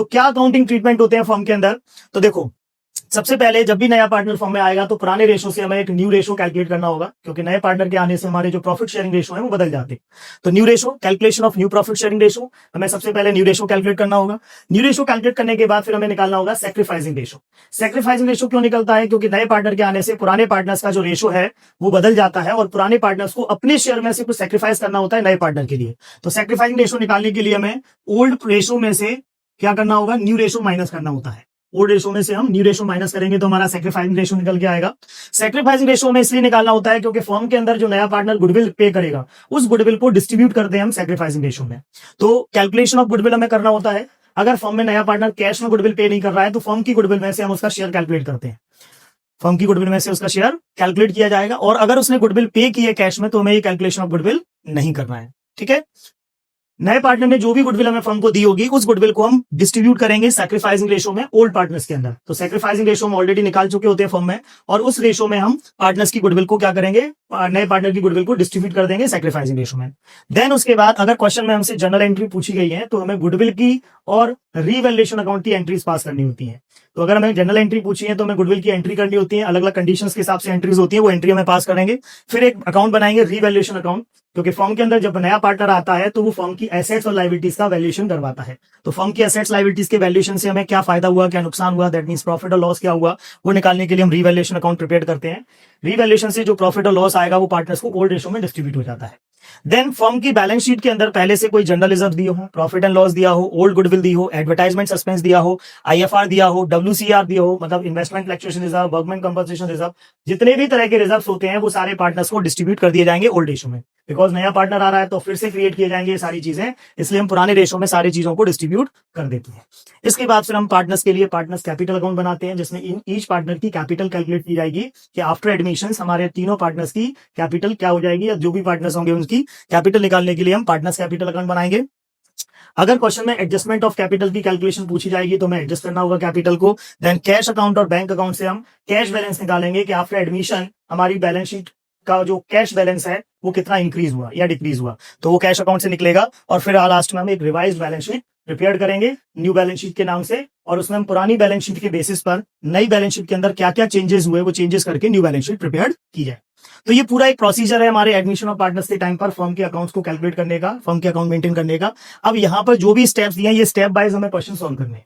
तो क्या accounting treatment होते हैं फर्म के अंदर? तो देखो, सबसे पहले जब भी नया पार्टनर फर्म में आएगा तो पुराने रेशो से हमें एक न्यू रेशो कैलकुलेट करना होगा, क्योंकि नए पार्टनर के आने से हमारे जो प्रॉफिट शेयरिंग रेशो है वो बदल जाते हैं। तो new ratio, calculation of new profit sharing ratio, हमें सबसे पहले न्यू रेशो कैलकुलेट करना होगा। न्यू रेशो कैलकुलेट करने के बाद फिर हमें निकालना होगा सैक्रिफाइसिंग रेशो। सैक्रिफाइसिंग रेशो क्यों निकलता है? क्योंकि नए पार्टनर के आने से पुराने पार्टनर्स का जो रेशो है वो बदल जाता है और पुराने पार्टनर्स को अपने शेयर में से कुछ सैक्रिफाइस करना होता है नए पार्टनर के लिए। तो सैक्रिफाइसिंग रेशो निकालने के लिए हमें ओल्ड रेशो में से क्या करना होगा? न्यू रेशो माइनस करना होता है। ओल्ड रेशो में से हम न्यू रेशो माइनस करेंगे तो हमारा सैक्रिफाइसिंग रेशो निकल के आएगा। सैक्रिफाइसिंग रेशो में इसलिए निकालना होता है क्योंकि फर्म के अंदर जो नया पार्टनर गुडविल पे करेगा उस गुडविल को डिस्ट्रीब्यूट करते हैं हम सैक्रिफाइसिंग रेशो में। तो कैलकुलेशन ऑफ गुडविल हमें करना होता है। अगर फर्म में नया पार्टनर कैश में गुडविल पे नहीं कर रहा है तो फर्म की गुडविल में से हम उसका शेयर कैलकुलेट करते हैं। फर्म की गुडविल में से उसका शेयर कैलकुलेट किया जाएगा और अगर उसने गुडविल पे की है कैश में तो हमें ये कैलकुलेशन ऑफ गुडविल नहीं करना है। ठीक है, नए पार्टनर ने जो भी गुडविल हमें फर्म को दी होगी उस गुडविल को हम डिस्ट्रीब्यूट करेंगे सैक्रिफाइसिंग रेशो में ओल्ड पार्टनर्स के अंदर। तो सैक्रिफाइसिंग रेशो हम ऑलरेडी निकाल चुके होते हैं फर्म में और उस रेशो में हम पार्टनर्स की गुडविल को क्या करेंगे? नए पार्टनर की गुडविल को डिस्ट्रीब्यूट कर देंगे सैक्रिफाइसिंग रेशो में। देन उसके बाद अगर क्वेश्चन में हमसे जनरल एंट्री पूछी गई है तो हमें गुडविल की और रीवैल्यूएशन अकाउंट की एंट्रीज पास करनी होती है। तो अगर हमें जनरल एंट्री पूछी है तो हमें गुडविल की एंट्री करनी होती है, अलग अलग कंडीशंस के हिसाब से एंट्रीज होती है, वो एंट्री हमें पास करेंगे। फिर एक अकाउंट बनाएंगे रीवैल्यूएशन अकाउंट, क्योंकि फर्म के अंदर जब नया पार्टनर आता है तो वो फर्म की एसेट्स और लायबिलिटीज का वैल्यूएशन करवाता है। तो फर्म की एसेट्स लायबिलिटीज के वैल्यूएशन से हमें क्या फायदा हुआ, क्या नुकसान हुआ, दैट मींस प्रॉफिट और लॉस क्या हुआ, वो निकालने के लिए हम रीवैल्यूएशन अकाउंट प्रिपेयर करते हैं। रीवैल्यूएशन से जो प्रॉफिट और लॉस आएगा वो पार्टनर्स को ओल्ड रेशो में डिस्ट्रीब्यूट हो जाता है। देन फर्म की बैलेंस शीट के अंदर पहले से कोई जनरल रिजर्व दिया हो, प्रॉफिट एंड लॉस दिया हो, ओल्ड गुडविल दी हो, एडवर्टाइजमेंट सस्पेंस दिया हो, आईएफआर दिया हो, डब्ल्यूसीआर दिया हो, मतलब investment fluctuation reserve, workman compensation reserve, जितने भी तरह के रिजर्व होते हैं वो सारे पार्टनर्स को डिस्ट्रीब्यूट कर दिए जाएंगे ओल्ड रेशो में। बिकॉज नया पार्टनर आ रहा है तो फिर से क्रिएट किए जाएंगे ये सारी चीजें, इसलिए हम पुराने रेशो में सारी चीजों को डिस्ट्रीब्यूट कर देते हैं। इसके बाद फिर हम पार्टनर्स के लिए पार्टनर्स कैपिटल अकाउंट बनाते हैं जिसमें ईच पार्टनर की कैपिटल कैलकुलेट की जाएगी कि आफ्टर एडमिशन हमारे तीनों पार्टनर्स की कैपिटल क्या हो जाएगी, या जो भी पार्टनर्स होंगे उनकी कैपिटल निकालने के लिए हम पार्टनर्स कैपिटल अकाउंट बनाएंगे। अगर क्वेश्चन में एडजस्टमेंट ऑफ कैपिटल की कैलकुलेशन पूछी जाएगी तो हमें एडजस्ट करना होगा कैपिटल को। देन कैश अकाउंट और बैंक अकाउंट से हम कैश बैलेंस निकालेंगे कि आफ्टर एडमिशन हमारी बैलेंस शीट का जो कैश बैलेंस है वो कितना इंक्रीज हुआ या डिक्रीज हुआ, तो वो कैश अकाउंट से निकलेगा। और फिर लास्ट में हम एक रिवाइज बैलेंस शीट प्रिपेयर करेंगे न्यू बैलेंस शीट के नाम से, और उसमें हम पुरानी बैलेंस शीट के बेसिस पर नई बैलेंस शीट के अंदर क्या क्या चेंजेस हुए वो चेंजेस करके न्यू बैलेंस शीट प्रिपेयर की जाए। तो ये पूरा एक प्रोसीजर है हमारे एडमिशन ऑफ पार्टनर्स के टाइम पर फर्म के अकाउंट्स को कैलकुलेट करने का, फर्म के अकाउंट मेंटेन करने का। अब यहाँ पर जो भी स्टेप्स दिए हैं ये स्टेप वाइज हमें क्वेश्चन सॉल्व करने हैं।